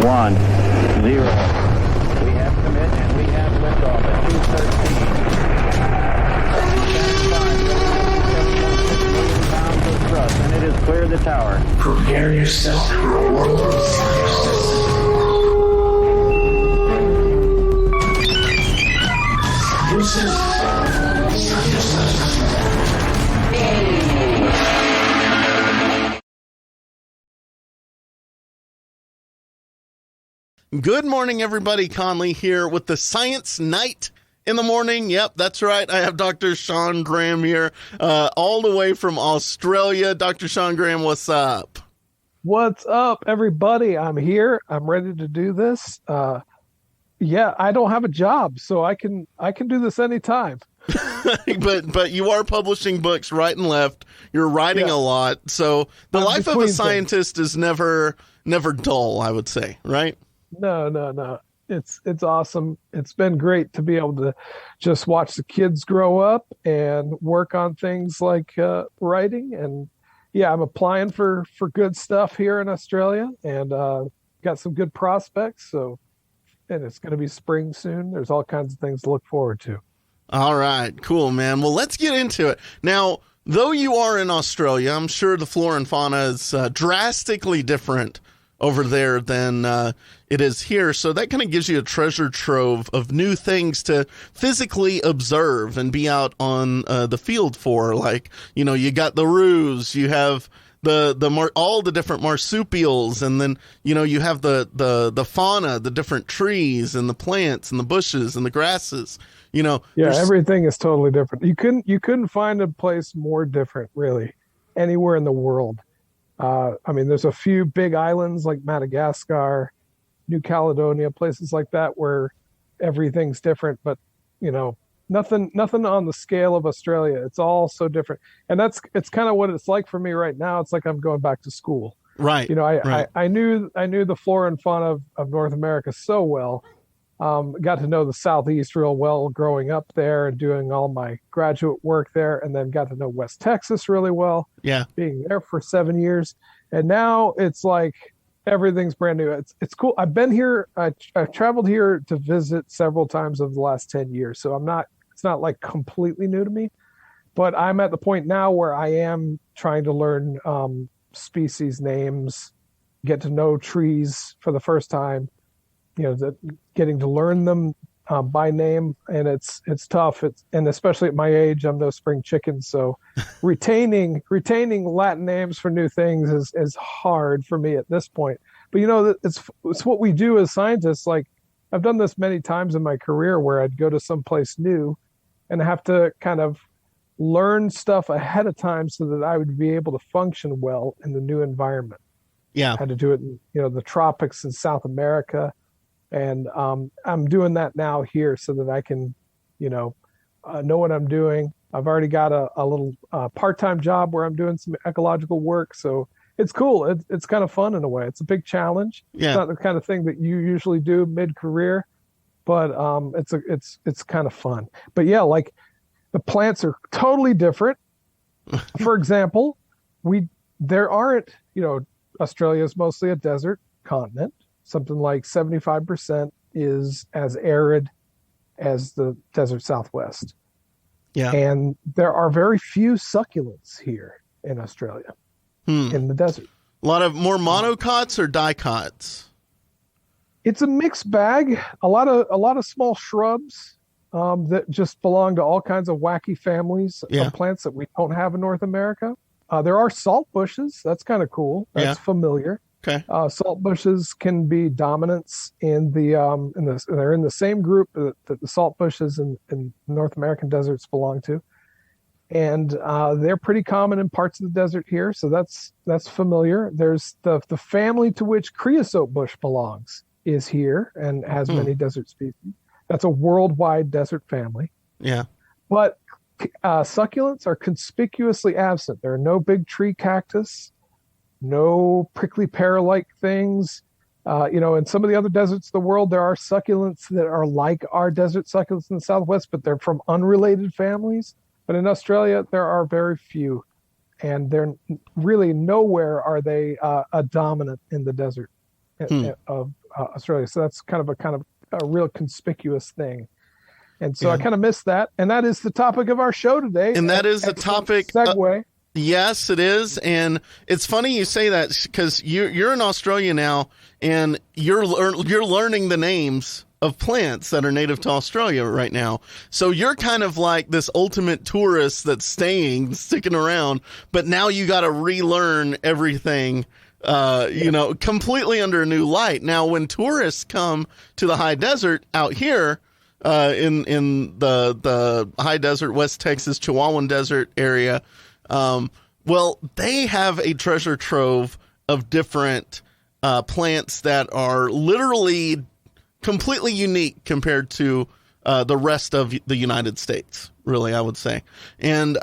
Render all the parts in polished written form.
1, 0. We have commit and we have liftoff at 2:13. 5 million pounds of thrust, and it has cleared the tower. Prepare yourself for a world of science. This is Science of Good morning, everybody. Conley here with the Science Night in the morning. Yep, that's right. I have Dr. Sean Graham here, all the way from Australia. Dr. Sean Graham, what's up? What's up, everybody? I'm here. I'm ready to do this. Yeah, I don't have a job, so I can do this anytime. but you are publishing books right and left. You're writing a lot. So the life of a scientist is never dull, I would say, right? No. It's awesome. It's been great to be able to just watch the kids grow up and work on things like writing. And yeah, I'm applying for good stuff here in Australia, and got some good prospects. And it's going to be spring soon. There's all kinds of things to look forward to. All right, cool, man. Well, let's get into it. Now, though you are in Australia, I'm sure the flora and fauna is drastically different over there than it is here. So that kind of gives you a treasure trove of new things to physically observe and be out on the field for. Like, you got the roos, you have all the different marsupials, and then you have the fauna, the different trees and the plants and the bushes and the grasses. Everything is totally different. You couldn't find a place more different, really, anywhere in the world. There's a few big islands like Madagascar, New Caledonia, places like that where everything's different, but nothing on the scale of Australia. It's all so different. And it's kind of what it's like for me right now. It's like I'm going back to school. Right. I knew the flora and fauna of North America so well. Got to know the Southeast real well growing up there and doing all my graduate work there, and then got to know West Texas really well. Yeah. Being there for 7 years. And now it's like everything's brand new. It's cool. I've been here. I've traveled here to visit several times over the last 10 years. So it's not like completely new to me, but I'm at the point now where I am trying to learn species names, get to know trees for the first time. Getting to learn them by name, and it's tough. And especially at my age, I'm no spring chicken, so retaining Latin names for new things is hard for me at this point. But it's what we do as scientists. Like, I've done this many times in my career where I'd go to someplace new and have to kind of learn stuff ahead of time so that I would be able to function well in the new environment. Yeah, I had to do it in the tropics in South America. And I'm doing that now here so that I can, know what I'm doing. I've already got a little part-time job where I'm doing some ecological work. So it's cool. It's kind of fun in a way. It's a big challenge. Yeah. It's not the kind of thing that you usually do mid-career, but it's kind of fun. But yeah, like the plants are totally different. For example, there aren't, Australia is mostly a desert continent. Something like 75% is as arid as the desert Southwest. Yeah. And there are very few succulents here in Australia, in the desert. A lot of more monocots or dicots? It's a mixed bag. A lot of small shrubs that just belong to all kinds of wacky families of plants that we don't have in North America. There are salt bushes. That's kind of cool. That's familiar. Okay. Salt bushes can be dominants in they're in the same group that the salt bushes in North American deserts belong to, and they're pretty common in parts of the desert here. So that's familiar. There's the family to which creosote bush belongs is here and has many desert species. That's a worldwide desert family. Yeah. But succulents are conspicuously absent. There are no big tree cactus. No prickly pear-like things. In some of the other deserts of the world, there are succulents that are like our desert succulents in the Southwest, but they're from unrelated families. But in Australia, there are very few. And they're really nowhere are they a dominant in the desert of Australia. So that's kind of a real conspicuous thing. And so Yeah. I kind of missed that. And that is the topic of our show today. And that is a Excellent topic. segue. Yes, it is, and it's funny you say that because you're in Australia now, and you're learning the names of plants that are native to Australia right now. So you're kind of like this ultimate tourist that's sticking around, but now you got to relearn everything, completely under a new light. Now, when tourists come to the high desert out here, in the high desert, West Texas, Chihuahuan Desert area. Well, they have a treasure trove of different plants that are literally completely unique compared to the rest of the United States, really, I would say. And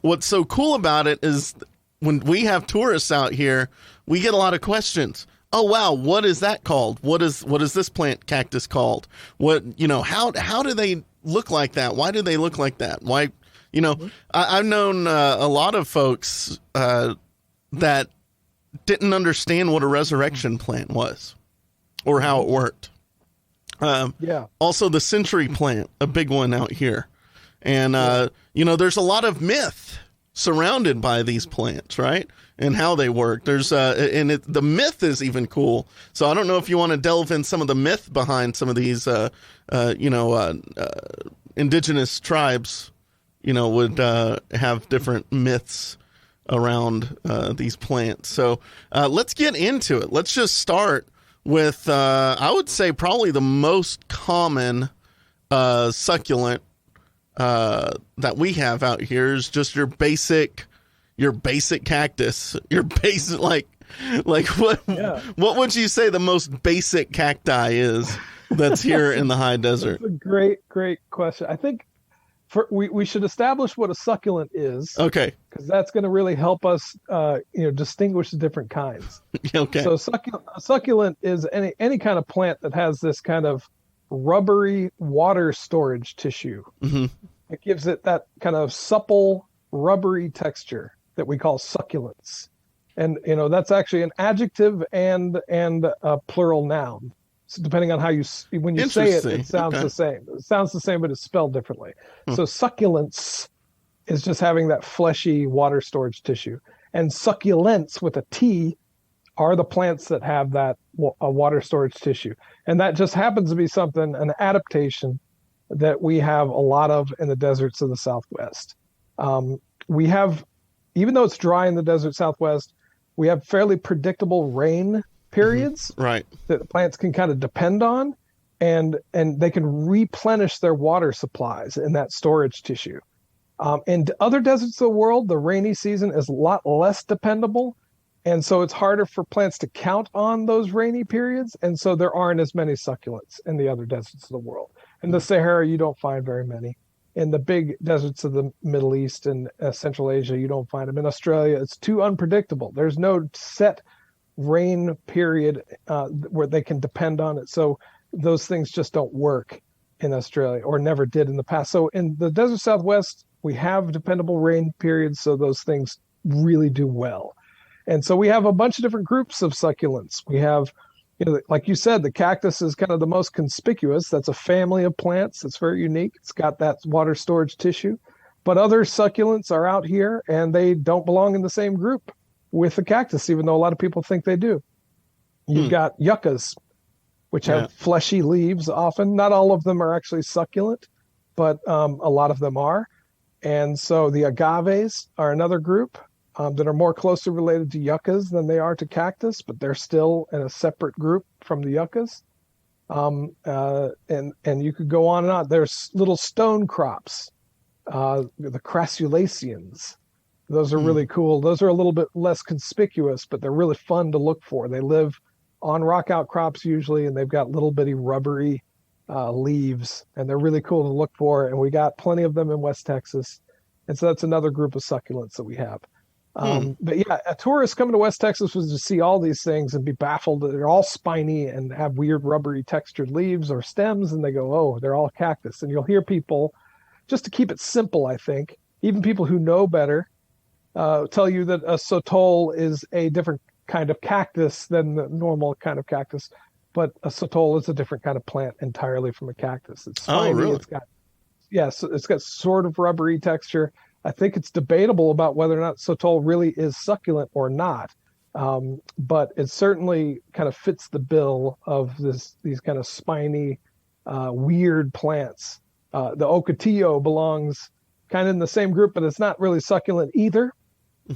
what's so cool about it is when we have tourists out here, we get a lot of questions. Oh, wow, what is that called? What is this plant cactus called? How do they look like that? Why do they look like that? Why? I've known a lot of folks that didn't understand what a resurrection plant was or how it worked. Also, the century plant, a big one out here. And, there's a lot of myth surrounded by these plants, right? And how they work. The myth is even cool. So I don't know if you want to delve in some of the myth behind some of these, indigenous tribes. Would have different myths around these plants. So let's get into it. Let's just start with, I would say, probably the most common succulent that we have out here is just your basic cactus. Your basic, like what? Yeah. What would you say the most basic cacti is that's here in the high desert? That's a great question. I think. We should establish what a succulent is. Okay. Because that's going to really help us, distinguish the different kinds. Okay. So a succulent is any kind of plant that has this kind of rubbery water storage tissue. Mm-hmm. It gives it that kind of supple, rubbery texture that we call succulents. And, that's actually an adjective and a plural noun. So depending on when you say it, it sounds the same. It sounds the same, but it's spelled differently. So succulents is just having that fleshy water storage tissue. And succulents with a T are the plants that have that water storage tissue. And that just happens to be an adaptation that we have a lot of in the deserts of the Southwest. We have, even though it's dry in the desert Southwest, we have fairly predictable rain periods right that the plants can kind of depend on, and they can replenish their water supplies in that storage tissue. In other deserts of the world, the rainy season is a lot less dependable, and so it's harder for plants to count on those rainy periods, and so there aren't as many succulents in the other deserts of the world. In the Sahara, you don't find very many. In the big deserts of the Middle East and Central Asia, you don't find them. In Australia, it's too unpredictable. There's no set rain period where they can depend on it. So those things just don't work in Australia, or never did in the past. So in the desert Southwest, we have dependable rain periods, so those things really do well. And so we have a bunch of different groups of succulents. We have, like you said, the cactus is kind of the most conspicuous. That's a family of plants that's very unique. It's got that water storage tissue. But other succulents are out here, and they don't belong in the same group with the cactus, even though a lot of people think they do. You've got yuccas, which have fleshy leaves often. Not all of them are actually succulent, but a lot of them are. And so the agaves are another group that are more closely related to yuccas than they are to cactus, but they're still in a separate group from the yuccas. And you could go on and on. There's little stone crops, the crassulaceans. Those are really cool. Those are a little bit less conspicuous, but they're really fun to look for. They live on rock outcrops usually, and they've got little bitty rubbery leaves, and they're really cool to look for. And we got plenty of them in West Texas. And so that's another group of succulents that we have. But yeah, a tourist coming to West Texas was to see all these things and be baffled that they're all spiny and have weird rubbery textured leaves or stems. And they go, oh, they're all cactus. And you'll hear people, just to keep it simple, I think, even people who know better, tell you that a sotol is a different kind of cactus than the normal kind of cactus. but a sotol is a different kind of plant entirely from a cactus. It's Oh, spiny. really? It's got sort of rubbery texture. I think it's debatable about whether or not sotol really is succulent or not. But it certainly kind of fits the bill of these kind of spiny, weird plants. The ocotillo belongs kind of in the same group, but it's not really succulent either.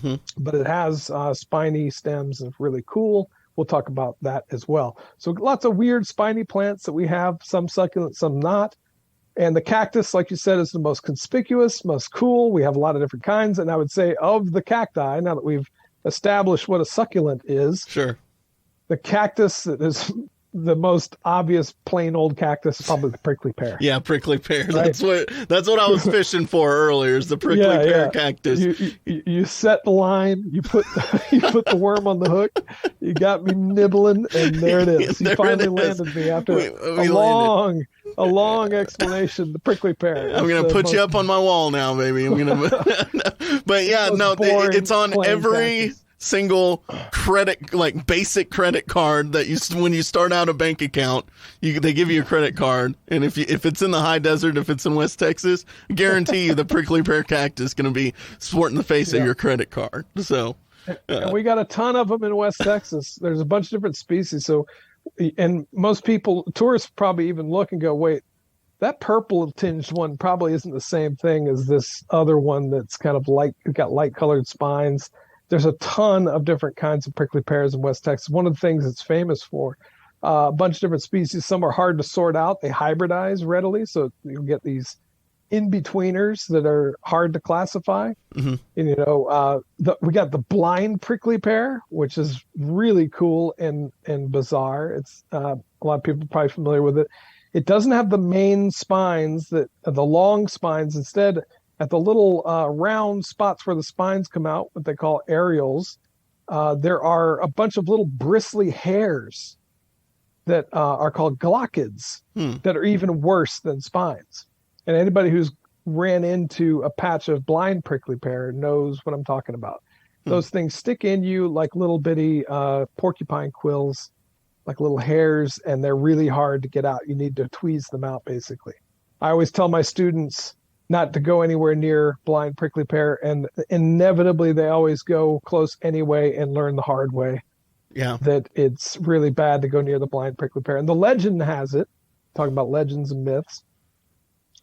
Hmm. But it has spiny stems and really cool. We'll talk about that as well. So lots of weird spiny plants that we have, some succulent, some not. And the cactus, like you said, is the most conspicuous, most cool. We have a lot of different kinds. And I would say of the cacti, now that we've established what a succulent is, Sure. the cactus that is the most obvious plain old cactus is probably the prickly pear. Yeah, prickly pear. Right. That's what I was fishing for earlier. Is the prickly pear cactus? You set the line. You put the worm on the hook. You got me nibbling, and there it is. You finally landed me after a long explanation. The prickly pear. I'm gonna put you up on my wall now, baby. I'm gonna. But yeah, no, it's on every cactus. Single credit, like basic credit card that when you start out a bank account, they give you a credit card, and if it's in the high desert, if it's in West Texas, I guarantee you the prickly pear cactus is going to be sporting the face of your credit card. So, and we got a ton of them in West Texas. There's a bunch of different species. So, and most people, tourists, probably even look and go, "Wait, that purple tinged one probably isn't the same thing as this other one that's kind of got light colored spines." There's a ton of different kinds of prickly pears in West Texas. One of the things it's famous for, a bunch of different species. Some are hard to sort out. They hybridize readily, so you'll get these in-betweeners that are hard to classify. Mm-hmm. And, we got the blind prickly pear, which is really cool and bizarre. It's a lot of people are probably familiar with it. It doesn't have the main spines, the long spines. Instead, at the little round spots where the spines come out, what they call areoles, there are a bunch of little bristly hairs that are called glochids that are even worse than spines. And anybody who's ran into a patch of blind prickly pear knows what I'm talking about. Those things stick in you like little bitty porcupine quills, like little hairs, and they're really hard to get out. You need to tweeze them out, basically. I always tell my students not to go anywhere near blind prickly pear, and inevitably they always go close anyway and learn the hard way. Yeah, that it's really bad to go near the blind prickly pear. And the legend has it, talking about legends and myths,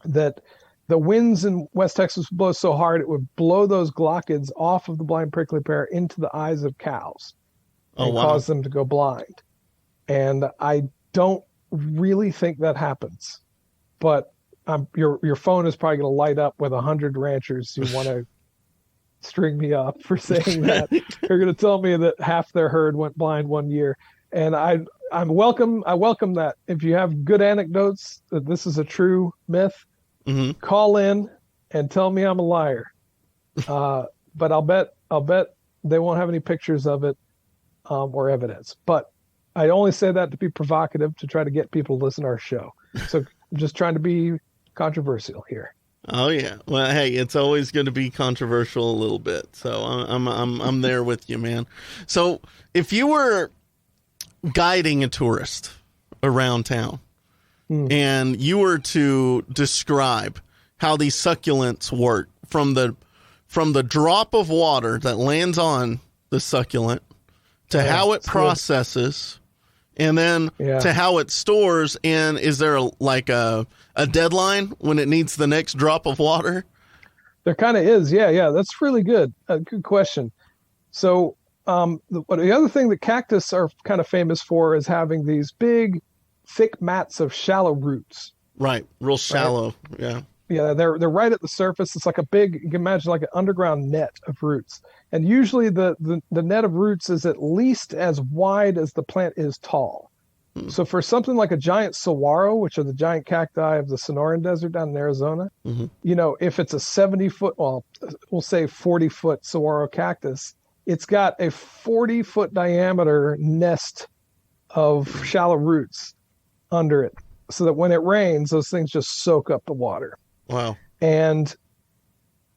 that the winds in West Texas would blow so hard it would blow those glochids off of the blind prickly pear into the eyes of cows and cause them to go blind. And I don't really think that happens, but your phone is probably going to light up with 100 ranchers who want to string me up for saying that. They're going to tell me that half their herd went blind one year, and I welcome that. If you have good anecdotes that this is a true myth, call in and tell me I'm a liar. But I'll bet they won't have any pictures of it or evidence. But I only say that to be provocative, to try to get people to listen to our show. So I'm just trying to be controversial here. Oh yeah. Well, hey, it's always going to be controversial a little bit. So I'm there with you, man. So if you were guiding a tourist around town and you were to describe how these succulents work from the drop of water that lands on the succulent to how it processes and then to how it stores, and is there a deadline when it needs the next drop of water? There kind of is. Yeah. That's really good. Good question. So the other thing that cactus are kind of famous for is having these big, thick mats of shallow roots. Right. Real shallow. Right? Yeah. Yeah, they're right at the surface. It's like you can imagine like an underground net of roots. And usually the net of roots is at least as wide as the plant is tall. So for something like a giant saguaro, which are the giant cacti of the Sonoran Desert down in Arizona, if it's a 70-foot, well, we'll say 40-foot saguaro cactus, it's got a 40-foot diameter nest of shallow roots under it, so that when it rains, those things just soak up the water. Wow. And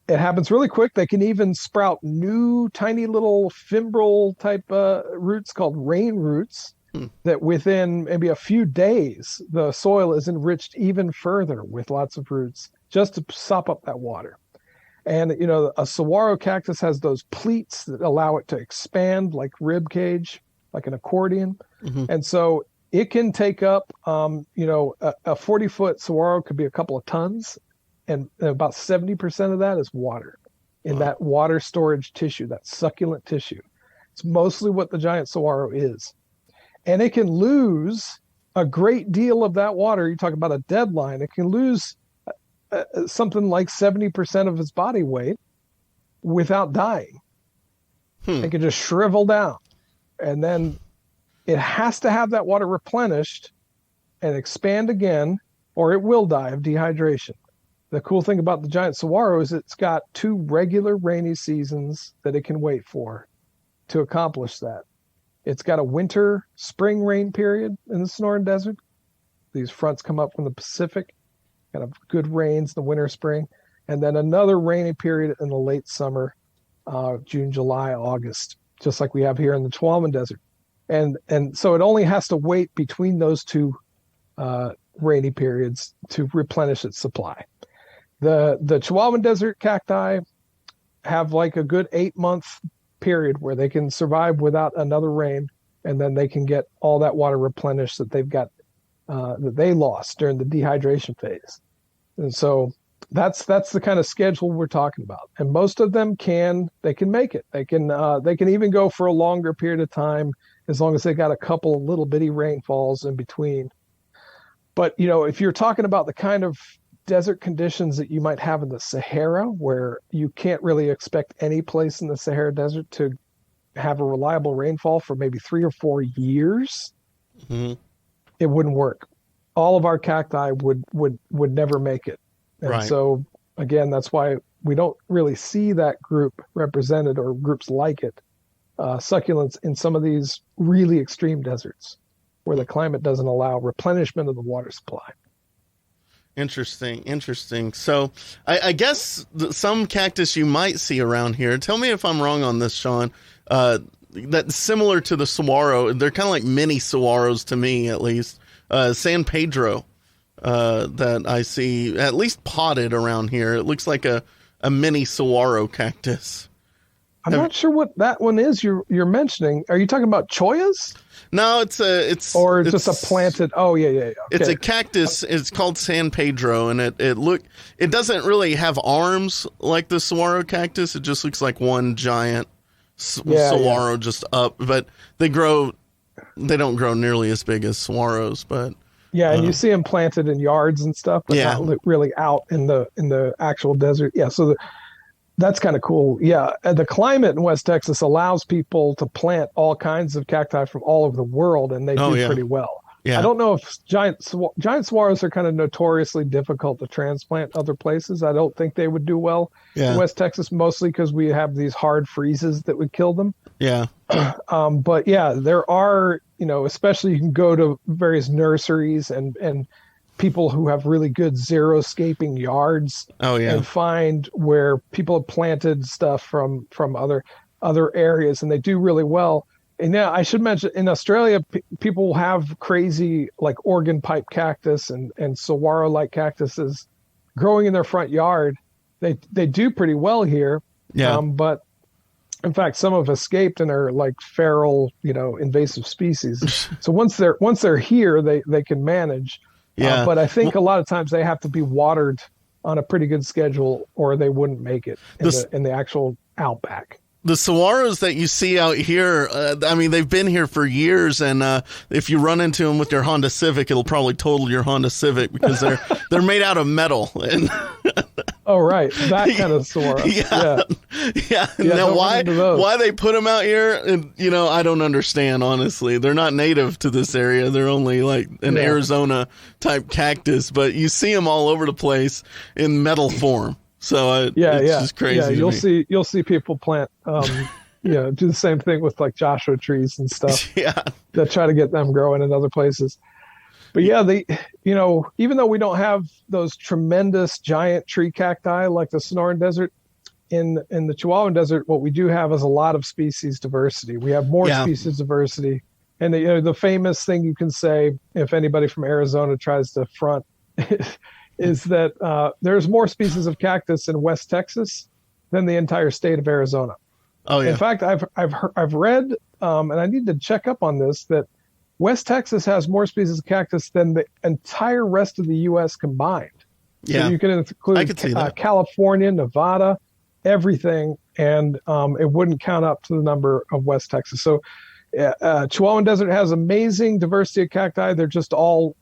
it happens really quick. They can even sprout new tiny little fibril type roots called rain roots that within maybe a few days, the soil is enriched even further with lots of roots just to sop up that water. And, a saguaro cactus has those pleats that allow it to expand like rib cage, like an accordion. And so it can take up, a 40-foot saguaro could be a couple of tons, and about 70% of that is water in that water storage tissue, that succulent tissue. It's mostly what the giant saguaro is. And it can lose a great deal of that water. You talk about a deadline. It can lose something like 70% of its body weight without dying. It can just shrivel down. And then it has to have that water replenished and expand again, or it will die of dehydration. The cool thing about the giant saguaro is it's got 2 regular rainy seasons that it can wait for to accomplish that. It's got a winter, spring rain period in the Sonoran Desert. These fronts come up from the Pacific, kind of good rains in the winter, spring, and then another rainy period in the late summer, June, July, August, just like we have here in the Chihuahuan Desert. And so it only has to wait between those 2 rainy periods to replenish its supply. The Chihuahuan Desert cacti have like a good 8-month period where they can survive without another rain, and then they can get all that water replenished that they've got that they lost during the dehydration phase. And so that's the kind of schedule we're talking about. And most of them can make it. They can even go for a longer period of time as long as they got a couple of little bitty rainfalls in between. But if you're talking about the kind of desert conditions that you might have in the Sahara, where you can't really expect any place in the Sahara Desert to have a reliable rainfall for maybe 3 or 4 years, it wouldn't work. All of our cacti would never make it. And so, again, that's why we don't really see that group represented or groups like it, succulents, in some of these really extreme deserts where the climate doesn't allow replenishment of the water supply. Interesting. So I guess some cactus you might see around here, tell me if I'm wrong on this, Sean, that's similar to the saguaro. They're kind of like mini saguaros to me, at least. San Pedro, that I see at least potted around here. It looks like a mini saguaro cactus. I'm not sure what that one is you're mentioning. Are you talking about choyas? No, it's just a planted. Oh yeah. Okay. It's a cactus. It's called San Pedro, and it doesn't really have arms like the saguaro cactus. It just looks like one giant saguaro just up. But they don't grow nearly as big as saguaros. But and you see them planted in yards and stuff, but not really out in the actual desert. Yeah, so that's kind of cool. Yeah, the climate in West Texas allows people to plant all kinds of cacti from all over the world, and they do pretty well. Yeah. I don't know if giant saguaros are kind of notoriously difficult to transplant other places. I don't think they would do well in West Texas, mostly because we have these hard freezes that would kill them. Yeah. But yeah, there are, especially you can go to various nurseries and people who have really good xeriscaping yards and find where people have planted stuff from other areas, and they do really well. And yeah, I should mention in Australia, people have crazy like organ pipe cactus and saguaro-like cactuses growing in their front yard. They do pretty well here. Yeah. But in fact, some have escaped and are like feral, invasive species. So once they're here, they can manage. Yeah. But I think a lot of times they have to be watered on a pretty good schedule, or they wouldn't make it in the actual outback. The saguaros that you see out here, they've been here for years, and if you run into them with your Honda Civic, it'll probably total your Honda Civic because they're made out of metal. And oh, right, that kind of saguaro. Yeah. Now, why they put them out here? And, I don't understand. Honestly, they're not native to this area. They're only like an Arizona type cactus, but you see them all over the place in metal form. So it's just crazy. Yeah, you'll see people plant, do the same thing with like Joshua trees and stuff. That try to get them growing in other places. But even though we don't have those tremendous giant tree cacti like the Sonoran Desert, in the Chihuahuan Desert, what we do have is a lot of species diversity. We have more species diversity And the famous thing you can say, if anybody from Arizona tries to front, is that there's more species of cactus in West Texas than the entire state of Arizona. Oh yeah. In fact, I've read, and I need to check up on this, that West Texas has more species of cactus than the entire rest of the U.S. combined. Yeah. So you can I could include see that. California, Nevada, everything, and it wouldn't count up to the number of West Texas. So Chihuahuan Desert has amazing diversity of cacti. They're just all,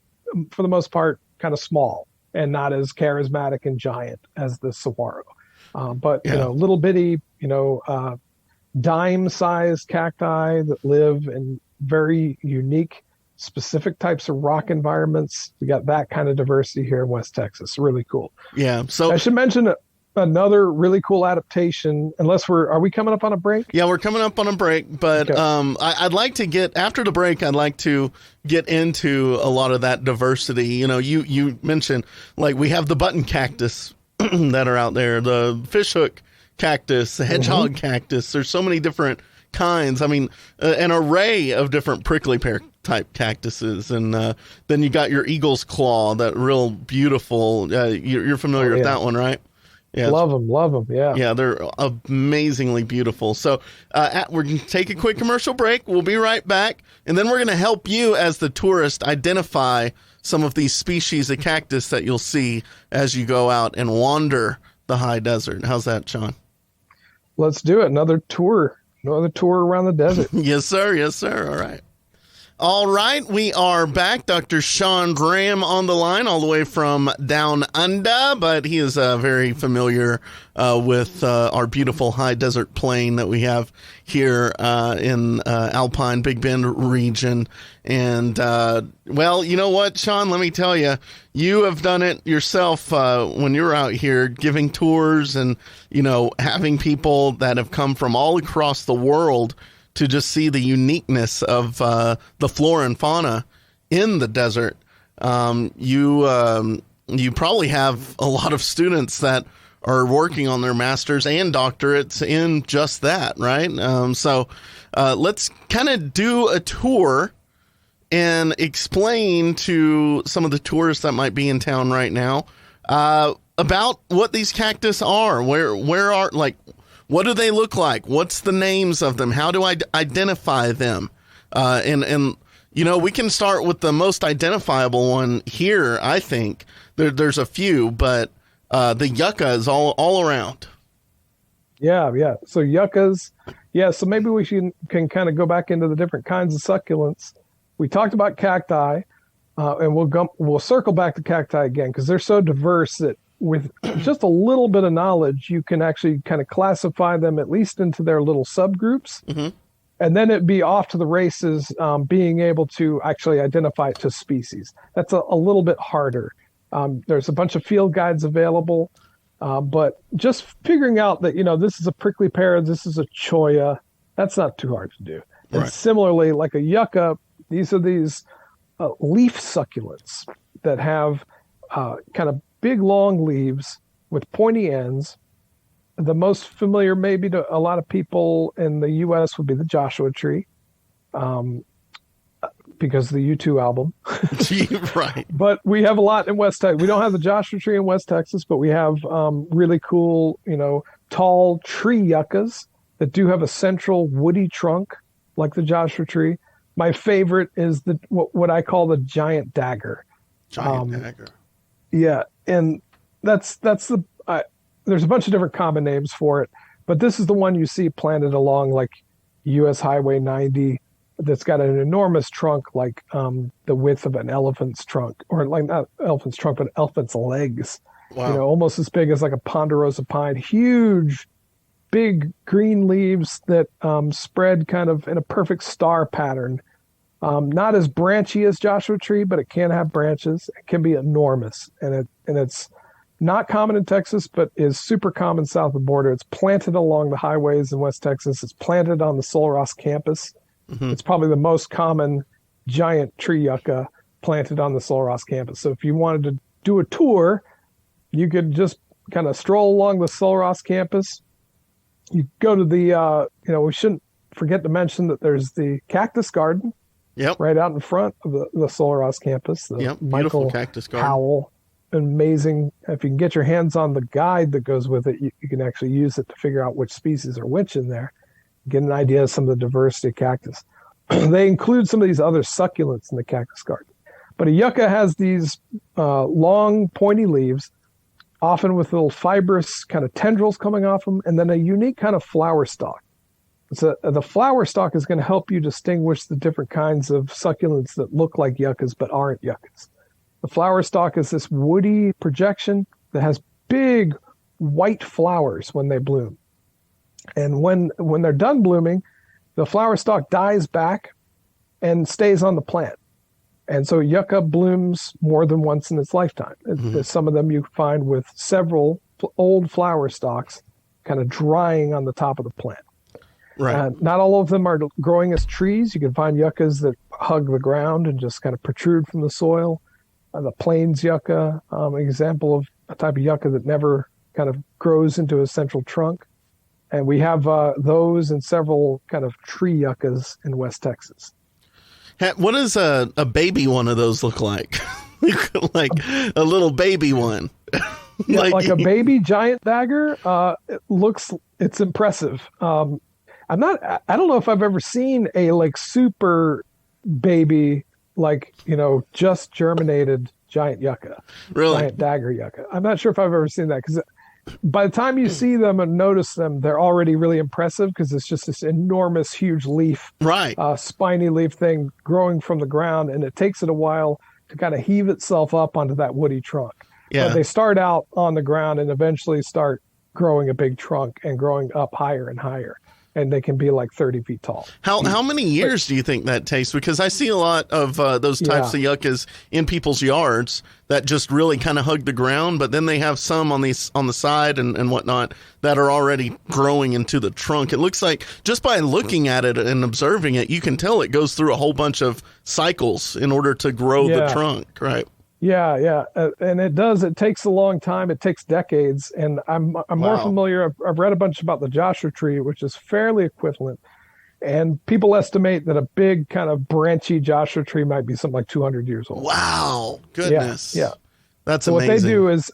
for the most part, kind of small and not as charismatic and giant as the saguaro. But, little bitty, dime-sized cacti that live in very unique, specific types of rock environments. We got that kind of diversity here in West Texas. Really cool. Yeah. So I should mention another really cool adaptation, are we coming up on a break? Yeah, we're coming up on a break, but Okay. I'd like to after the break, I'd like to get into a lot of that diversity. You mentioned, like, we have the button cactus that are out there, the fishhook cactus, the hedgehog cactus. There's so many different kinds. I mean, an array of different prickly pear type cactuses. And then you got your eagle's claw, that real beautiful, you're familiar with that one, right? Yeah, Love them. Yeah. Yeah, they're amazingly beautiful. So we're going to take a quick commercial break. We'll be right back. And then we're going to help you as the tourist identify some of these species of cactus that you'll see as you go out and wander the high desert. How's that, Sean? Let's do it. Another tour around the desert. Yes, sir. Yes, sir. All right. All right, we are back. Dr. Sean Graham on the line, all the way from down under, but he is very familiar with our beautiful high desert plain that we have here in Alpine Big Bend region. And, well, you know what, Sean, let me tell you, you have done it yourself when you're out here giving tours and, having people that have come from all across the world to just see the uniqueness of the flora and fauna in the desert. You probably have a lot of students that are working on their masters and doctorates in just that, right? So let's kind of do a tour and explain to some of the tourists that might be in town right now about what these cactus are. Where are, like, what do they look like? What's the names of them? How do I identify them? And we can start with the most identifiable one here, I think. There's a few, but the yucca is all around. Yeah. So yuccas. Yeah, so maybe we can kind of go back into the different kinds of succulents. We talked about cacti, and we'll circle back to cacti again because they're so diverse that with just a little bit of knowledge, you can actually kind of classify them at least into their little subgroups. Mm-hmm. And then it'd be off to the races, being able to actually identify it to species. That's a little bit harder. There's a bunch of field guides available, but just figuring out that, this is a prickly pear, this is a cholla, that's not too hard to do. And right. Similarly, like a yucca, these are these leaf succulents that have kind of big, long leaves with pointy ends. The most familiar maybe to a lot of people in the U.S. would be the Joshua tree, because of the U2 album. Right. But we have a lot in West Texas. We don't have the Joshua tree in West Texas, but we have really cool, tall tree yuccas that do have a central woody trunk like the Joshua tree. My favorite is what I call the giant dagger. Giant dagger. Yeah, and that's there's a bunch of different common names for it, but this is the one you see planted along like U.S. Highway 90 that's got an enormous trunk like the width of an elephant's trunk, or like not elephant's trunk, but elephant's legs. Wow. Almost as big as like a ponderosa pine. Huge, big green leaves that spread kind of in a perfect star pattern. Not as branchy as Joshua tree, but it can have branches. It can be enormous, and it's not common in Texas, but is super common south of the border. It's planted along the highways in West Texas. It's planted on the Sul Ross campus. Mm-hmm. It's probably the most common giant tree yucca planted on the Sul Ross campus. So if you wanted to do a tour, you could just kind of stroll along the Sul Ross campus. You go to the, we shouldn't forget to mention that there's the cactus garden Yep. right out in front of the Solaros campus. The Yep. Beautiful Michael cactus garden. Howell, amazing. If you can get your hands on the guide that goes with it, you can actually use it to figure out which species are which in there, get an idea of some of the diversity of cactus. They include some of these other succulents in the cactus garden. But a yucca has these long, pointy leaves, often with little fibrous kind of tendrils coming off them, and then a unique kind of flower stalk. So the flower stalk is going to help you distinguish the different kinds of succulents that look like yuccas but aren't yuccas. The flower stalk is this woody projection that has big white flowers when they bloom. And when they're done blooming, the flower stalk dies back and stays on the plant. And so yucca blooms more than once in its lifetime. Some of them you find with several old flower stalks kind of drying on the top of the plant. Right. Not all of them are growing as trees. You can find yuccas that hug the ground and just kind of protrude from the soil. The plains yucca, an example of a type of yucca that never kind of grows into a central trunk. And we have those and several kind of tree yuccas in West Texas. What does a baby one of those look like? Like a little baby one. Yeah, like a baby giant dagger. It's impressive. I don't know if I've ever seen a like super baby, like, just germinated giant yucca. Really? Giant dagger yucca. I'm not sure if I've ever seen that, because by the time you see them and notice them, they're already really impressive, because it's just this enormous, huge leaf, Right. Spiny leaf thing growing from the ground, and it takes it a while to kind of heave itself up onto that woody trunk. Yeah. But they start out on the ground and eventually start growing a big trunk and growing up higher and higher. And they can be like 30 feet tall. How many years do you think that takes? Because I see a lot of those types of yuccas in people's yards that just really kind of hug the ground, but then they have some on the side and whatnot that are already growing into the trunk. It looks like, just by looking at it and observing it, you can tell it goes through a whole bunch of cycles in order to grow the trunk, right? Yeah. And it does. It takes a long time. It takes decades. And I'm more familiar. I've read a bunch about the Joshua tree, which is fairly equivalent. And people estimate that a big kind of branchy Joshua tree might be something like 200 years old. Wow. Goodness. Yeah. That's so amazing. What they do is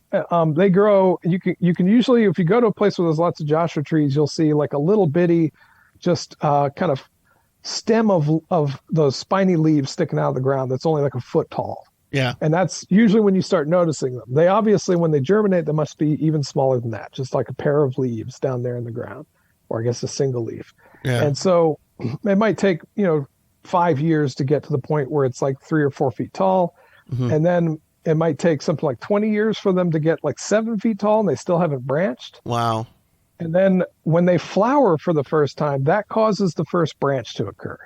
they grow. You can usually, if you go to a place where there's lots of Joshua trees, you'll see like a little bitty, just kind of stem of those spiny leaves sticking out of the ground that's only like a foot tall. Yeah. And that's usually when you start noticing them. They obviously, when they germinate, they must be even smaller than that, just like a pair of leaves down there in the ground, or I guess a single leaf. Yeah. And so it might take, 5 years to get to the point where it's like 3 or 4 feet tall. Mm-hmm. And then it might take something like 20 years for them to get like 7 feet tall and they still haven't branched. Wow. And then when they flower for the first time, that causes the first branch to occur.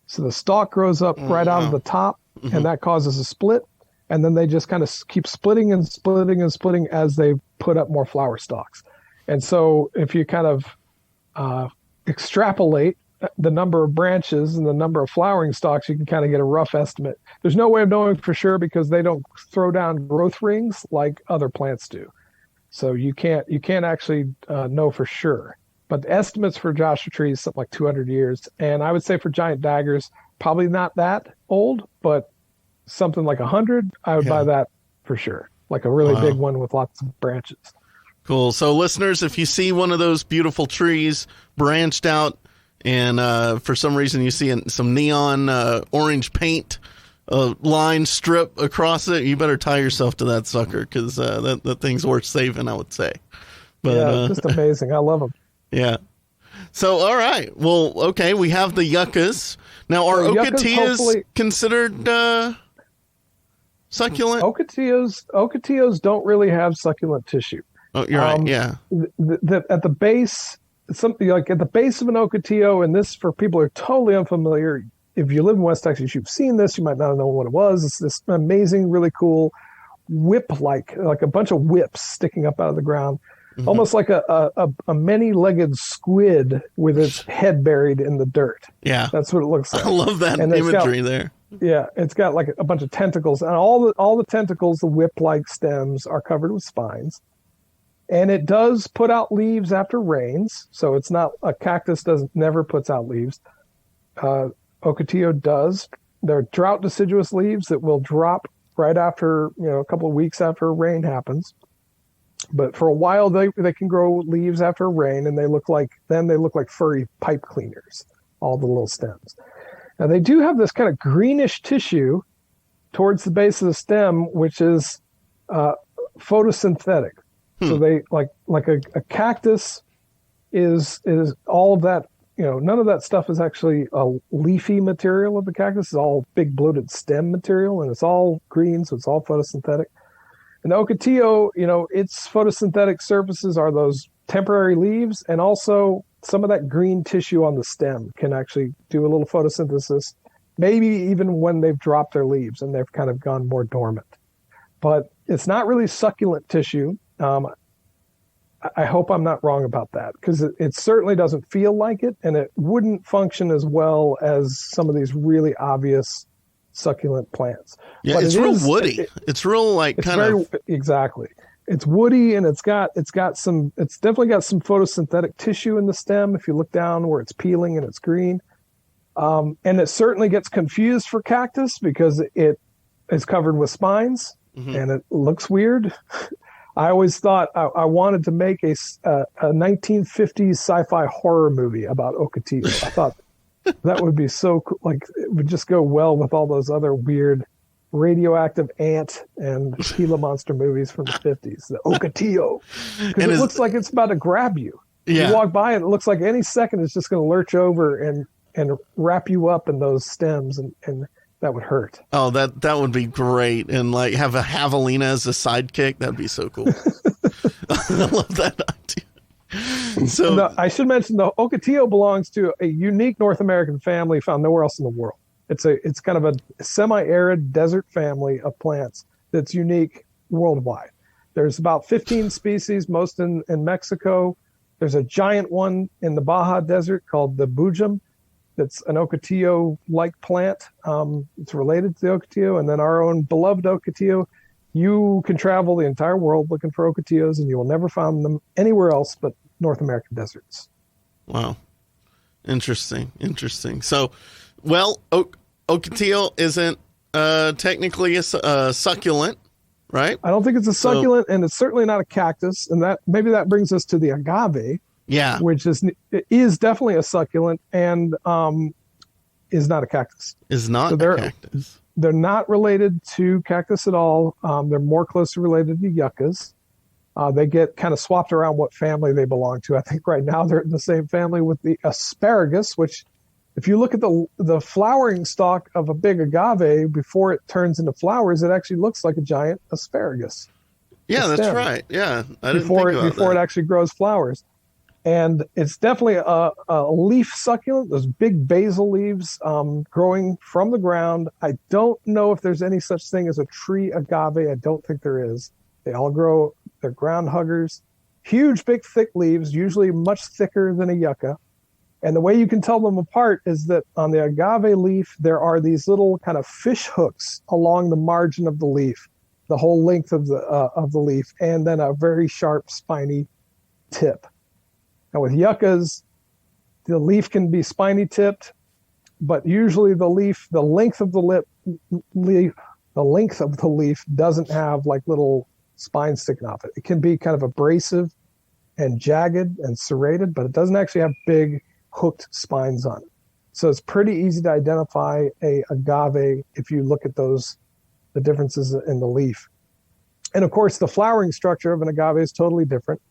So the stalk grows up right out of the top, and that causes a split. And then they just kind of keep splitting and splitting and splitting as they put up more flower stalks. And so if you kind of extrapolate the number of branches and the number of flowering stalks, you can kind of get a rough estimate. There's no way of knowing for sure because they don't throw down growth rings like other plants do. So you can't actually know for sure. But the estimates for Joshua trees, something like 200 years. And I would say for giant daggers, probably not that old, but something like 100, I would buy that for sure. Like a really big one with lots of branches. Cool. So listeners, if you see one of those beautiful trees branched out and for some reason you see some neon orange paint line strip across it, you better tie yourself to that sucker because that thing's worth saving, I would say. But, yeah, just amazing. I love them. Yeah. So, all right. Well, okay, we have the yuccas. Now, are ocotillas considered succulent? Ocotillos don't really have succulent tissue. Oh, you're right. Yeah. At the base, something like at the base of an ocotillo, and this for people who are totally unfamiliar. If you live in West Texas, you've seen this. You might not know what it was. It's this amazing, really cool whip-like a bunch of whips sticking up out of the ground. Mm-hmm. Almost like a many-legged squid with its head buried in the dirt. Yeah. That's what it looks like. I love that imagery there. Yeah, it's got like a bunch of tentacles. And all the tentacles, the whip-like stems, are covered with spines. And it does put out leaves after rains. So it's not, a cactus never puts out leaves. Ocotillo does. they're drought deciduous leaves that will drop right after, a couple of weeks after rain happens. But for a while, they can grow leaves after rain, and they look like furry pipe cleaners, all the little stems. Now, they do have this kind of greenish tissue towards the base of the stem, which is photosynthetic. So they like a cactus is all of that. None of that stuff is actually a leafy material of the cactus. It's all big bloated stem material, and it's all green, so it's all photosynthetic. And the ocotillo, its photosynthetic surfaces are those temporary leaves, and also some of that green tissue on the stem can actually do a little photosynthesis, maybe even when they've dropped their leaves and they've kind of gone more dormant. But it's not really succulent tissue. I hope I'm not wrong about that, because it certainly doesn't feel like it, and it wouldn't function as well as some of these really obvious succulent plants. Yeah, but it's real woody. It's real exactly. It's woody, and it's definitely got some photosynthetic tissue in the stem. If you look down where it's peeling and it's green, and it certainly gets confused for cactus because it is covered with spines, and it looks weird. I always thought I wanted to make a 1950s sci-fi horror movie about ocotillo. I thought that would be so cool. Like, it would just go well with all those other weird radioactive ant and Gila monster movies from the 50s. The ocotillo, because it looks like it's about to grab you. Yeah. You walk by and it looks like any second it's just going to lurch over and wrap you up in those stems, and that would hurt. Oh, that would be great. And have a javelina as a sidekick. That'd be so cool. I love that idea. So no, I should mention the ocotillo belongs to a unique North American family found nowhere else in the world. It's kind of a semi-arid desert family of plants that's unique worldwide. There's about 15 species, most in Mexico. There's a giant one in the Baja Desert called the bujum. That's an ocotillo-like plant. It's related to the ocotillo, and then our own beloved ocotillo. You can travel the entire world looking for ocotillos, and you will never find them anywhere else but North American deserts. Wow. Interesting. So, ocotillo isn't technically a succulent, right? I don't think it's a succulent, and it's certainly not a cactus, and maybe that brings us to the agave. Yeah, which is definitely a succulent and is not a cactus. Is not a cactus. They're not related to cactus at all. They're more closely related to yuccas. They get kind of swapped around what family they belong to. I think right now they're in the same family with the asparagus, which, if you look at the flowering stalk of a big agave before it turns into flowers, it actually looks like a giant asparagus. Yeah, that's right. Yeah, I didn't before think about it actually grows flowers. And it's definitely a leaf succulent, those big basal leaves growing from the ground. I don't know if there's any such thing as a tree agave. I don't think there is. They all grow, they're ground huggers. Huge, big, thick leaves, usually much thicker than a yucca. And the way you can tell them apart is that on the agave leaf, there are these little kind of fish hooks along the margin of the leaf, the whole length of the leaf, and then a very sharp, spiny tip. Now, with yuccas, the leaf can be spiny tipped, but usually the length of the leaf doesn't have like little spines sticking off it. It can be kind of abrasive and jagged and serrated, but it doesn't actually have big hooked spines on it. So it's pretty easy to identify a agave if you look at the differences in the leaf. And of course, the flowering structure of an agave is totally different.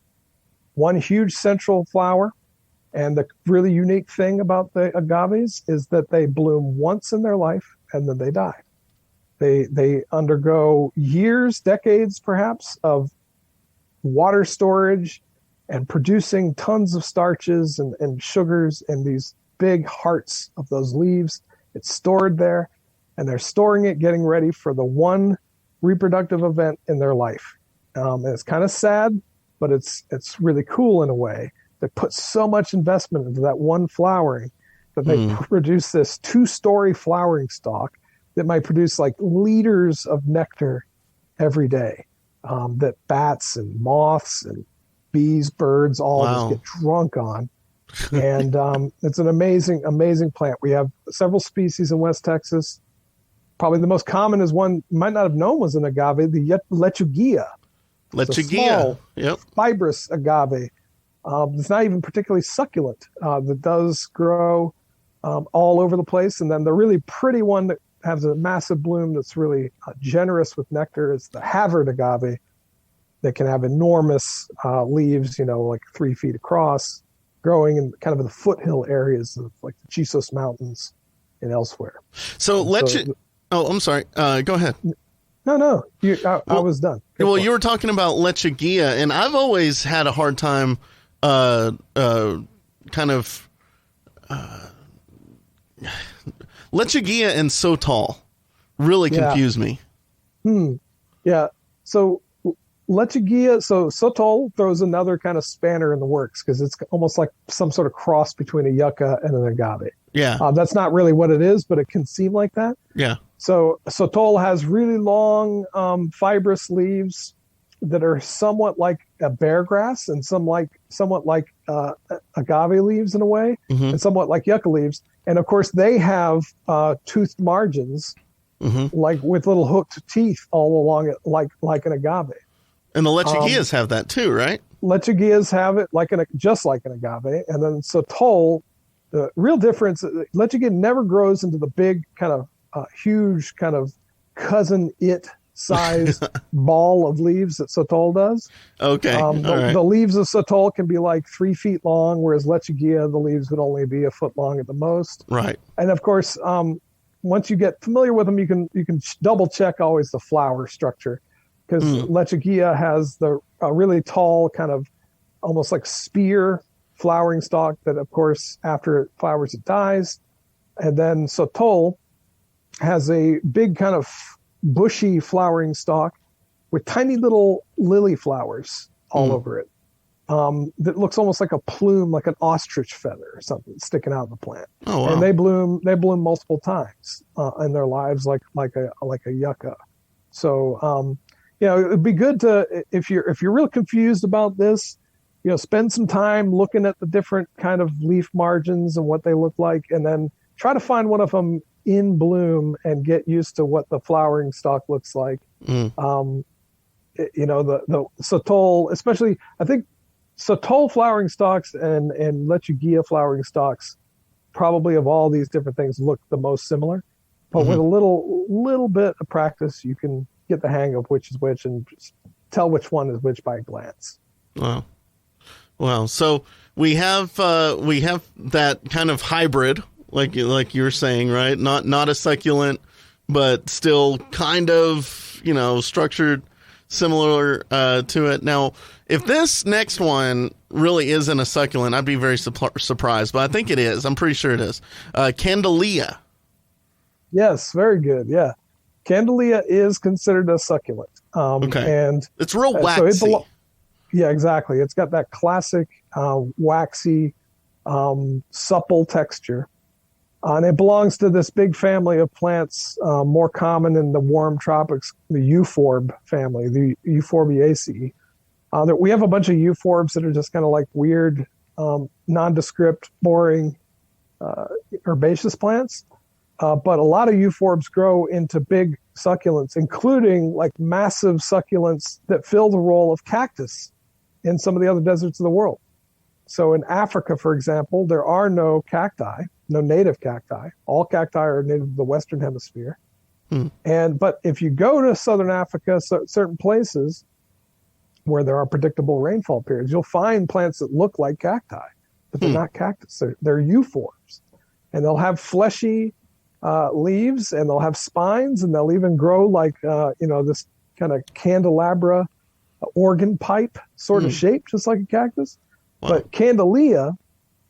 One huge central flower, and the really unique thing about the agaves is that they bloom once in their life and then they die. They undergo years, decades perhaps, of water storage and producing tons of starches and sugars and these big hearts of those leaves. It's stored there, and they're storing it, getting ready for the one reproductive event in their life. And it's kind of sad, but it's really cool in a way. They put so much investment into that one flowering that they produce this 2-story flowering stalk that might produce like liters of nectar every day, that bats and moths and bees, birds, all just get drunk on. And it's an amazing, amazing plant. We have several species in West Texas. probably the most common is one you might not have known was an agave, the lechuguilla. Lechuguilla. Yep. Fibrous agave. It's not even particularly succulent. That does grow all over the place. And then the really pretty one that has a massive bloom that's really generous with nectar is the Havard agave that can have enormous leaves, like 3 feet across, growing in kind of in the foothill areas of like the Chisos Mountains and elsewhere. So I'm sorry. Go ahead. No, I was done. Well, you were talking about lechuguilla, and I've always had a hard time lechuguilla and Sotol really confuse me. Yeah. So lechuguilla, so Sotol throws another kind of spanner in the works because it's almost like some sort of cross between a yucca and an agave. Yeah. That's not really what it is, but it can seem like that. Yeah. So Sotol has really long, fibrous leaves that are somewhat like a bear grass and somewhat like agave leaves in a way, and somewhat like yucca leaves. And of course, they have toothed margins, like with little hooked teeth all along it, like an agave. And the lechuguillas have that too, right? Lechuguillas have it just like an agave, and then Sotol. The real difference, lechuguilla never grows into the big kind of huge kind of cousin sized ball of leaves that Sotol does. Okay. The leaves of Sotol can be like 3 feet long, whereas lechuguilla, the leaves would only be a foot long at the most. Right. And of course, once you get familiar with them, you can double check always the flower structure, because lechuguilla has the really tall kind of almost like spear flowering stalk that, of course, after it flowers, it dies. And then Sotol has a big kind of bushy flowering stalk with tiny little lily flowers all over it. That looks almost like a plume, like an ostrich feather or something sticking out of the plant. Oh, wow. And they bloom multiple times in their lives, like a yucca. So, it'd be good to, if you're real confused about this, spend some time looking at the different kind of leaf margins and what they look like, and then try to find one of them in bloom and get used to what the flowering stalk looks like. The Sotol, especially, I think Sotol flowering stalks and lechuguilla flowering stalks, probably of all these different things, look the most similar. But with a little bit of practice, you can get the hang of which is which and just tell which one is which by a glance. Wow. Wow. So we have that kind of hybrid, like you were saying, right? Not a succulent, but still kind of, structured similar to it. Now, if this next one really isn't a succulent, I'd be very surprised, but I think it is. I'm pretty sure it is. Candelia. Yes, very good. Yeah. Candelia is considered a succulent. Okay. And it's real waxy. Yeah, exactly. It's got that classic waxy, supple texture. And it belongs to this big family of plants, more common in the warm tropics, the euphorb family, the Euphorbiaceae. We have a bunch of euphorbs that are just kind of like weird, nondescript, boring herbaceous plants. But a lot of euphorbs grow into big succulents, including like massive succulents that fill the role of cactus in some of the other deserts of the world. So in Africa, for example, there are no cacti, no native cacti. All cacti are native to the Western Hemisphere. But if you go to Southern Africa, certain places where there are predictable rainfall periods, you'll find plants that look like cacti, but they're not cactus. They're euphorbs. And they'll have fleshy leaves, and they'll have spines, and they'll even grow like, this kind of candelabra organ pipe sort of shape, just like a cactus. Wow. But Candelia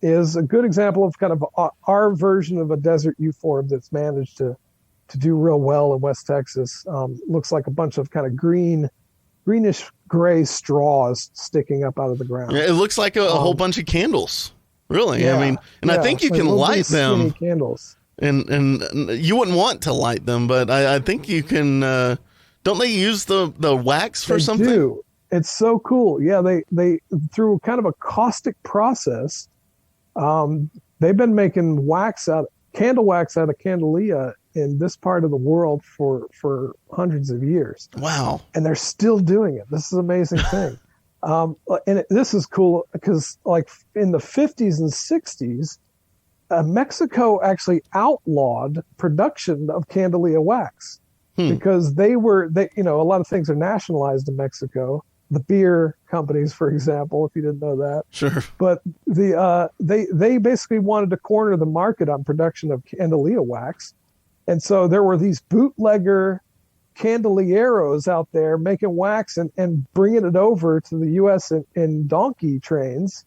is a good example of kind of our version of a desert euphorb that's managed to do real well in West Texas. Looks like a bunch of kind of greenish gray straws sticking up out of the ground. Yeah, it looks like a whole bunch of candles, really. Yeah, I mean, and I think you can light them. Candles. And you wouldn't want to light them, but I think you can. Don't they use the wax for something? They do. It's so cool. Yeah, they through kind of a caustic process, they've been making candle wax out of Candelia in this part of the world for hundreds of years. Wow. And they're still doing it. This is an amazing thing. This is cool because like in the 50s and 60s, Mexico actually outlawed production of Candelia wax because they a lot of things are nationalized in Mexico. The beer companies, for example, if you didn't know that. Sure. But they basically wanted to corner the market on production of Candelia wax. And so there were these bootlegger candelieros out there making wax and bringing it over to the U.S. in donkey trains,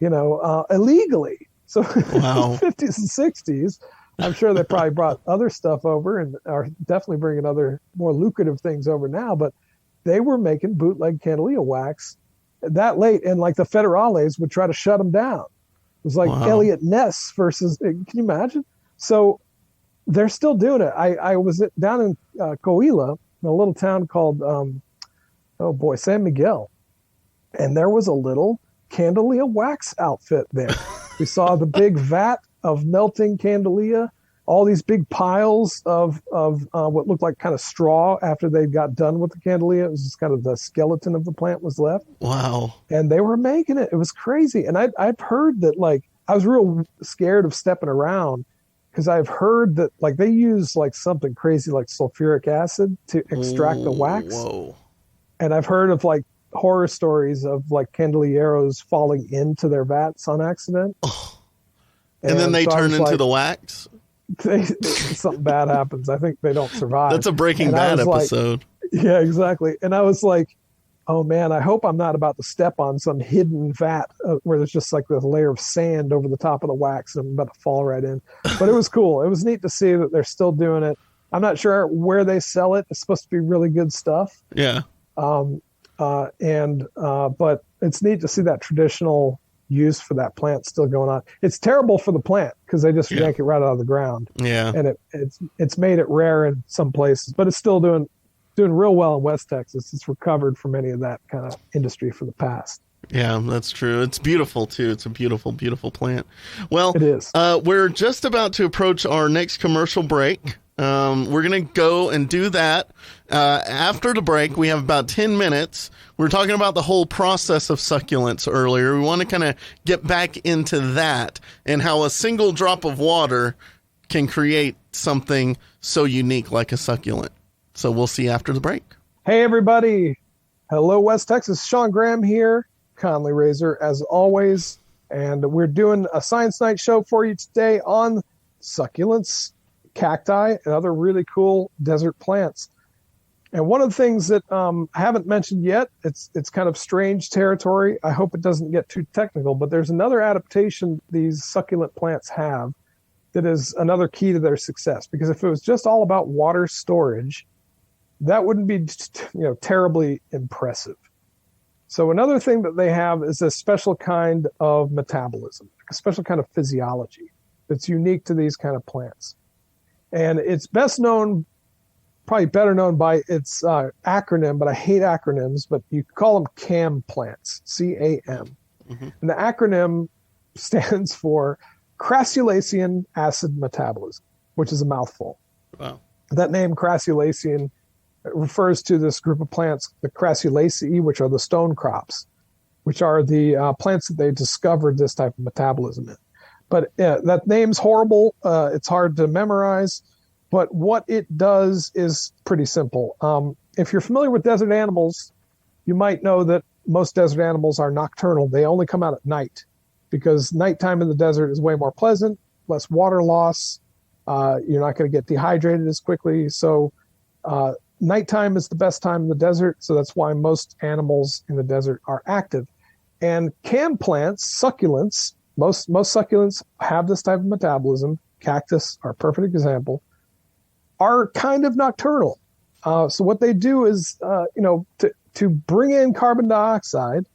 illegally. So wow. in the 50s and 60s, I'm sure they probably brought other stuff over and are definitely bringing other more lucrative things over now. But they were making bootleg Candelia wax that late, and like the Federales would try to shut them down. It was like Elliot Ness versus, can you imagine? So they're still doing it. I was down in Coahuila, in a little town called, San Miguel. And there was a little Candelia wax outfit there. We saw the big vat of melting Candelia, all these big piles of what looked like kind of straw after they got done with the Candelia. It was just kind of the skeleton of the plant was left. Wow. And they were making it. It was crazy. And I've heard that, like, I was real scared of stepping around because I've heard that, like, they use like something crazy like sulfuric acid to extract the wax. Whoa. And I've heard of like horror stories of like candelieros falling into their vats on accident. Oh. And then they so turn into the wax? Something bad happens. I think they don't survive. That's a Breaking Bad episode. Yeah, exactly. And I was like, oh man, I hope I'm not about to step on some hidden vat where there's just like this layer of sand over the top of the wax and I'm about to fall right in. But it was cool. It was neat to see that they're still doing it. I'm not sure where they sell it. It's supposed to be really good stuff. Yeah. But it's neat to see that traditional use for that plant still going on. It's terrible for the plant because they just yank it right out of the ground. Yeah. And it's made it rare in some places, but it's still doing real well in West Texas. It's recovered from any of that kind of industry from the past. Yeah, that's true. It's beautiful too. It's a beautiful, beautiful plant. Well, it is. We're just about to approach our next commercial break. We're going to go and do that. After the break, we have about 10 minutes. We were talking about the whole process of succulents earlier. We want to kind of get back into that and how a single drop of water can create something so unique like a succulent. So we'll see you after the break. Hey, everybody. Hello, West Texas. Sean Graham here, Conley Razor, as always. And we're doing a Science Night show for you today on succulents, cacti, and other really cool desert plants. And one of the things that I haven't mentioned yet, it's kind of strange territory. I hope it doesn't get too technical, but there's another adaptation these succulent plants have that is another key to their success. Because if it was just all about water storage, that wouldn't be terribly impressive. So another thing that they have is a special kind of metabolism, a special kind of physiology that's unique to these kind of plants. And it's best known, probably better known by its acronym, but I hate acronyms, but you call them CAM plants, C-A-M. Mm-hmm. And the acronym stands for Crassulacean acid metabolism, which is a mouthful. Wow. That name Crassulacean refers to this group of plants, the Crassulaceae, which are the stone crops, which are the plants that they discovered this type of metabolism in. But that name's horrible. It's hard to memorize. But what it does is pretty simple. If you're familiar with desert animals, you might know that most desert animals are nocturnal. They only come out at night because nighttime in the desert is way more pleasant, less water loss. You're not going to get dehydrated as quickly. So nighttime is the best time in the desert. So that's why most animals in the desert are active. And CAM plants, succulents, most succulents have this type of metabolism. Cactus are a perfect example, are kind of nocturnal. So what they do is, to bring in carbon dioxide,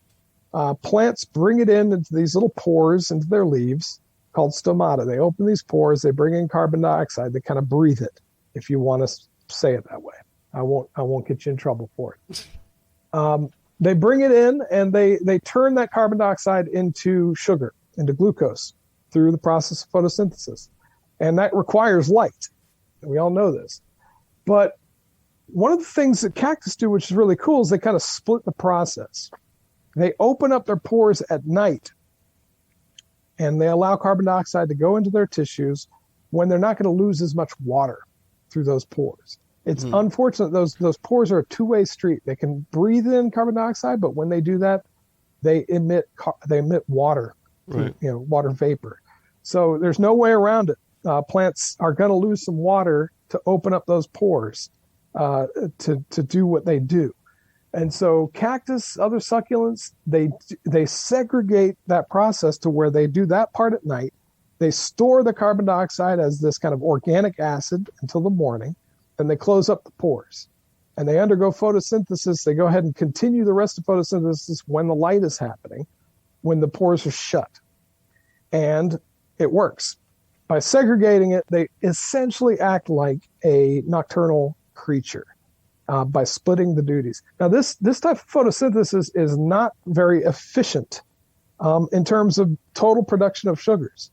plants bring it into these little pores into their leaves called stomata. They open these pores, they bring in carbon dioxide, they kind of breathe it, if you want to say it that way. I won't get you in trouble for it. They bring it in and they turn that carbon dioxide into sugar, into glucose through the process of photosynthesis. And that requires light. We all know this. But one of the things that cactus do, which is really cool, is they kind of split the process. They open up their pores at night, and they allow carbon dioxide to go into their tissues when they're not going to lose as much water through those pores. It's unfortunate those pores are a two-way street. They can breathe in carbon dioxide, but when they do that, they emit water, right. Water vapor. So there's no way around it. Plants are going to lose some water to open up those pores to do what they do. And so cactus, other succulents, they segregate that process to where they do that part at night. They store the carbon dioxide as this kind of organic acid until the morning, and they close up the pores. And they undergo photosynthesis. They go ahead and continue the rest of photosynthesis when the light is happening, when the pores are shut. And it works. By segregating it, they essentially act like a nocturnal creature by splitting the duties. Now, this type of photosynthesis is not very efficient in terms of total production of sugars.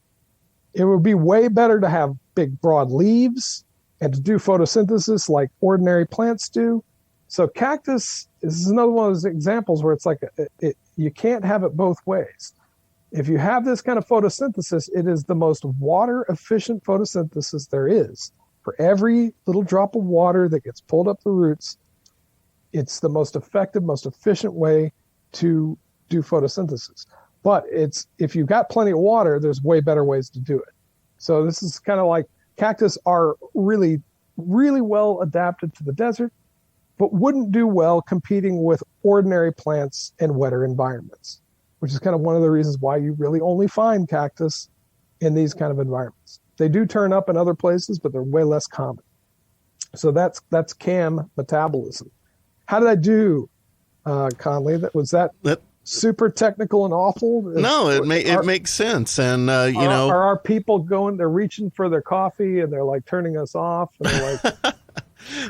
It would be way better to have big, broad leaves and to do photosynthesis like ordinary plants do. So cactus is another one of those examples where it's like you can't have it both ways. If you have this kind of photosynthesis, it is the most water-efficient photosynthesis there is. For every little drop of water that gets pulled up the roots, it's the most effective, most efficient way to do photosynthesis. But if you've got plenty of water, there's way better ways to do it. So this is kind of like cactus are really, really well adapted to the desert, but wouldn't do well competing with ordinary plants in wetter environments, which is kind of one of the reasons why you really only find cactus in these kind of environments. They do turn up in other places, but they're way less common. So that's CAM metabolism. How did I do, Conley? Was that super technical and awful? No, it makes sense. And, are our people they're reaching for their coffee and they're like turning us off? And they're like,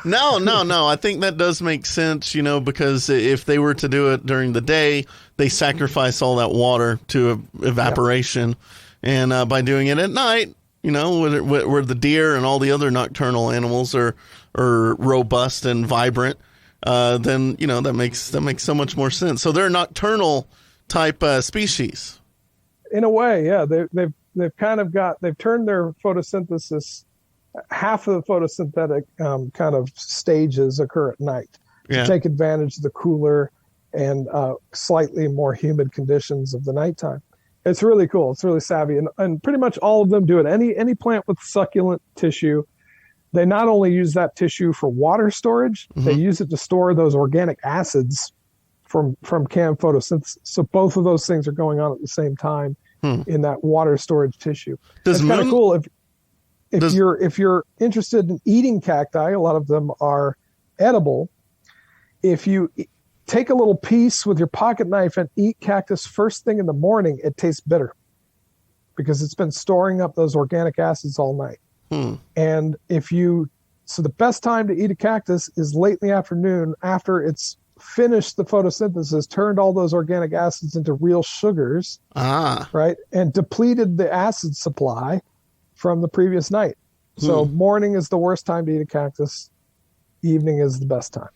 No. I think that does make sense, because if they were to do it during the day, they sacrifice all that water to evaporation. Yeah. And by doing it at night, where the deer and all the other nocturnal animals are robust and vibrant, then that makes so much more sense. So they're nocturnal type species. In a way, yeah. They've turned their photosynthesis. Half of the photosynthetic kind of stages occur at night to take advantage of the cooler and slightly more humid conditions of the nighttime. It's really cool. It's really savvy. And pretty much all of them do it. Any plant with succulent tissue, they not only use that tissue for water storage, they use it to store those organic acids from CAM photosynthesis. So both of those things are going on at the same time in that water storage tissue. It's kind of cool. If you're interested in eating cacti, a lot of them are edible. If you take a little piece with your pocket knife and eat cactus first thing in the morning, it tastes bitter because it's been storing up those organic acids all night. And so the best time to eat a cactus is late in the afternoon after it's finished the photosynthesis, turned all those organic acids into real sugars, right? And depleted the acid supply from the previous night. So morning is the worst time to eat a cactus. Evening is the best time.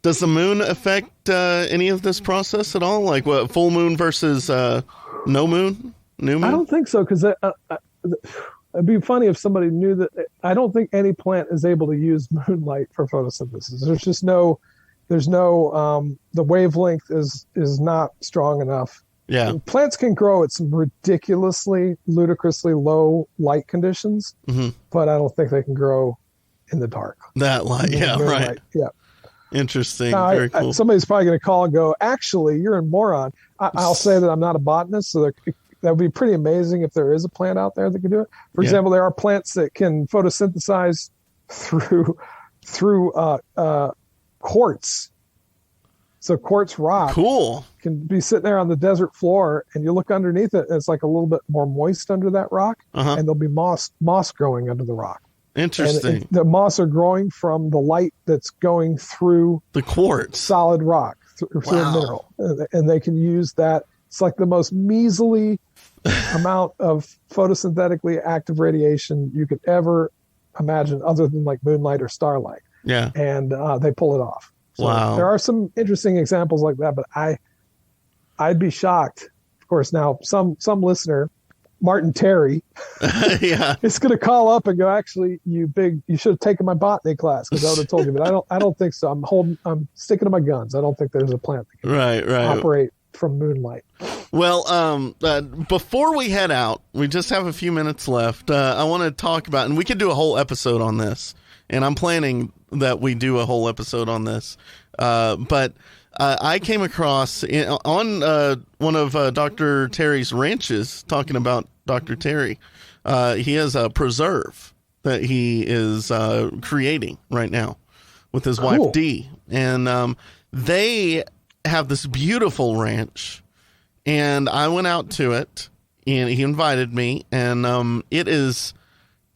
Does the moon affect any of this process at all? Like what, full moon versus no moon? New moon? I don't think so, because it'd be funny if somebody knew that. I don't think any plant is able to use moonlight for photosynthesis. There's just the wavelength is not strong enough. Yeah. Plants can grow at some ludicrously low light conditions, but I don't think they can grow in the dark. That light, yeah, right. Light. Yeah. Interesting. Very cool. Somebody's probably going to call and go, actually, you're a moron. I'll say that I'm not a botanist, so that would be pretty amazing if there is a plant out there that can do it. For example, there are plants that can photosynthesize through quartz. So quartz rock can be sitting there on the desert floor, and you look underneath it, and it's like a little bit more moist under that rock, and there'll be moss growing under the rock. Interesting. And the moss are growing from the light that's going through the quartz, solid rock, through a mineral, and they can use that. It's like the most measly amount of photosynthetically active radiation you could ever imagine other than like moonlight or starlight. Yeah. And they pull it off. So Wow. there are some interesting examples like that, but I'd be shocked. Of course, now some listener, Martin Terry, Yeah. is going to call up and go, actually, you should have taken my botany class, because I would have told you, but I don't think so. I'm sticking to my guns. I don't think there's a plant that can Right. operate from moonlight. Well, before we head out, we just have a few minutes left. I want to talk about, and we could do a whole episode on this, and I'm planning that we do a whole episode on this. But I came across on one of Dr. Terry's ranches, talking about Dr. Terry. He has a preserve that he is creating right now with his wife Dee, and they have this beautiful ranch. And I went out to it, and he invited me, and it is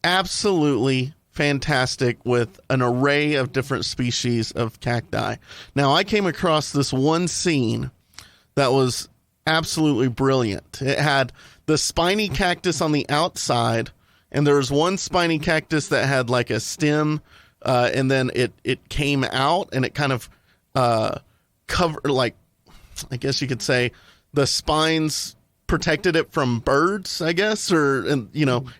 absolutely fantastic with an array of different species of cacti. Now, I came across this one scene that was absolutely brilliant. It had the spiny cactus on the outside, and there was one spiny cactus that had like a stem, and then it came out, and it kind of covered, like, I guess you could say, the spines protected it from birds, I guess, or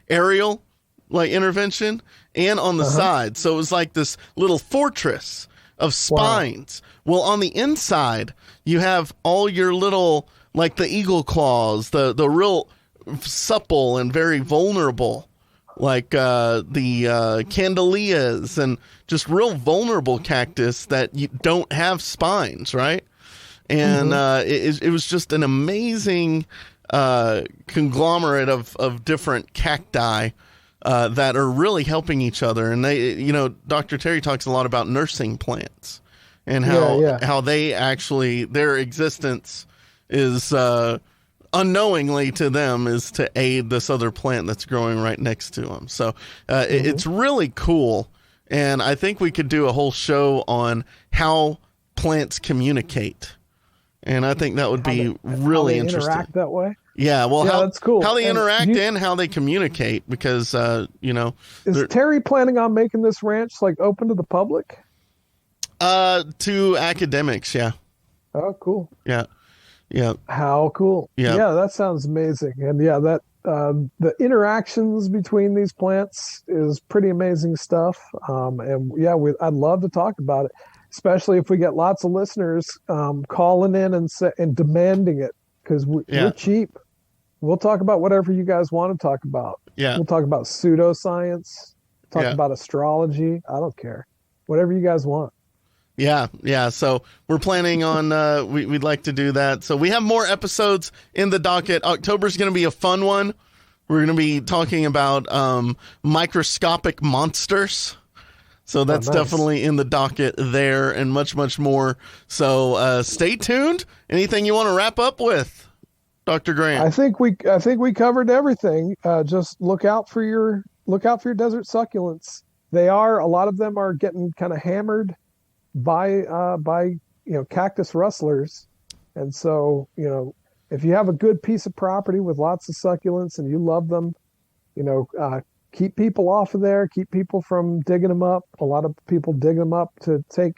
aerial like intervention, and on the side. So it was like this little fortress of spines. Wow. Well, on the inside, you have all your little, like the eagle claws, the real supple and very vulnerable, like the candelias, and just real vulnerable cactus that you don't have spines, right? And it was just an amazing conglomerate of different cacti that are really helping each other. And they, Dr. Terry talks a lot about nursing plants and how they actually, their existence is unknowingly to them is to aid this other plant that's growing right next to them. So it's really cool. And I think we could do a whole show on how plants communicate. And I think that would be really interesting. Interact that way. Yeah, well, that's cool. How they interact and how they communicate, because is Terry planning on making this ranch like open to the public? To academics, yeah. Oh, cool. Yeah. How cool. Yeah, that sounds amazing. And that the interactions between these plants is pretty amazing stuff. I'd love to talk about it, especially if we get lots of listeners calling in and demanding it, because we're cheap. We'll talk about whatever you guys want to talk about. Yeah. We'll talk about pseudoscience, talk about astrology. I don't care. Whatever you guys want. Yeah. So we're planning on, we'd like to do that. So we have more episodes in the docket. October's going to be a fun one. We're going to be talking about microscopic monsters. So that's definitely in the docket there, and much, much more. So stay tuned. Anything you want to wrap up with, Dr. Grant? I think we covered everything. Just look out for your desert succulents. A lot of them are getting kind of hammered by cactus rustlers. And so, if you have a good piece of property with lots of succulents and you love them, keep people off of there, keep people from digging them up. A lot of people dig them up to take,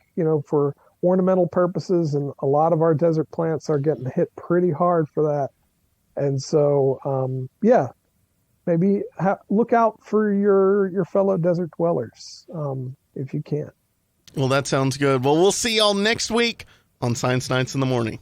for ornamental purposes, and a lot of our desert plants are getting hit pretty hard for that. And so, maybe look out for your fellow desert dwellers if you can. Well, that sounds good. Well, we'll see y'all next week on Science Nights in the Morning.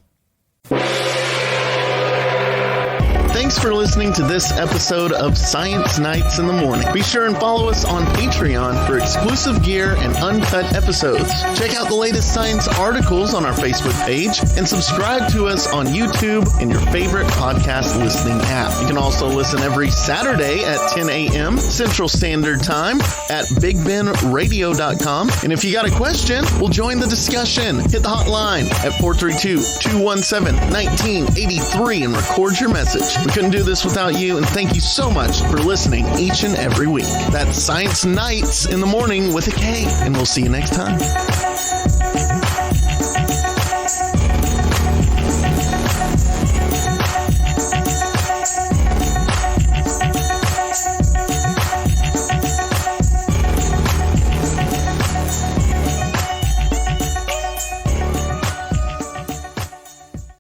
Thanks for listening to this episode of Science Nights in the Morning. Be sure and follow us on Patreon for exclusive gear and uncut episodes. Check out the latest science articles on our Facebook page, and subscribe to us on YouTube and your favorite podcast listening app. You can also listen every Saturday at 10 a.m. Central Standard Time at BigBenRadio.com. And if you got a question, we'll join the discussion. Hit the hotline at 432-217-1983 and record your message. We couldn't do this without you, and thank you so much for listening each and every week. That's Science Nights in the Morning with a K, and we'll see you next time.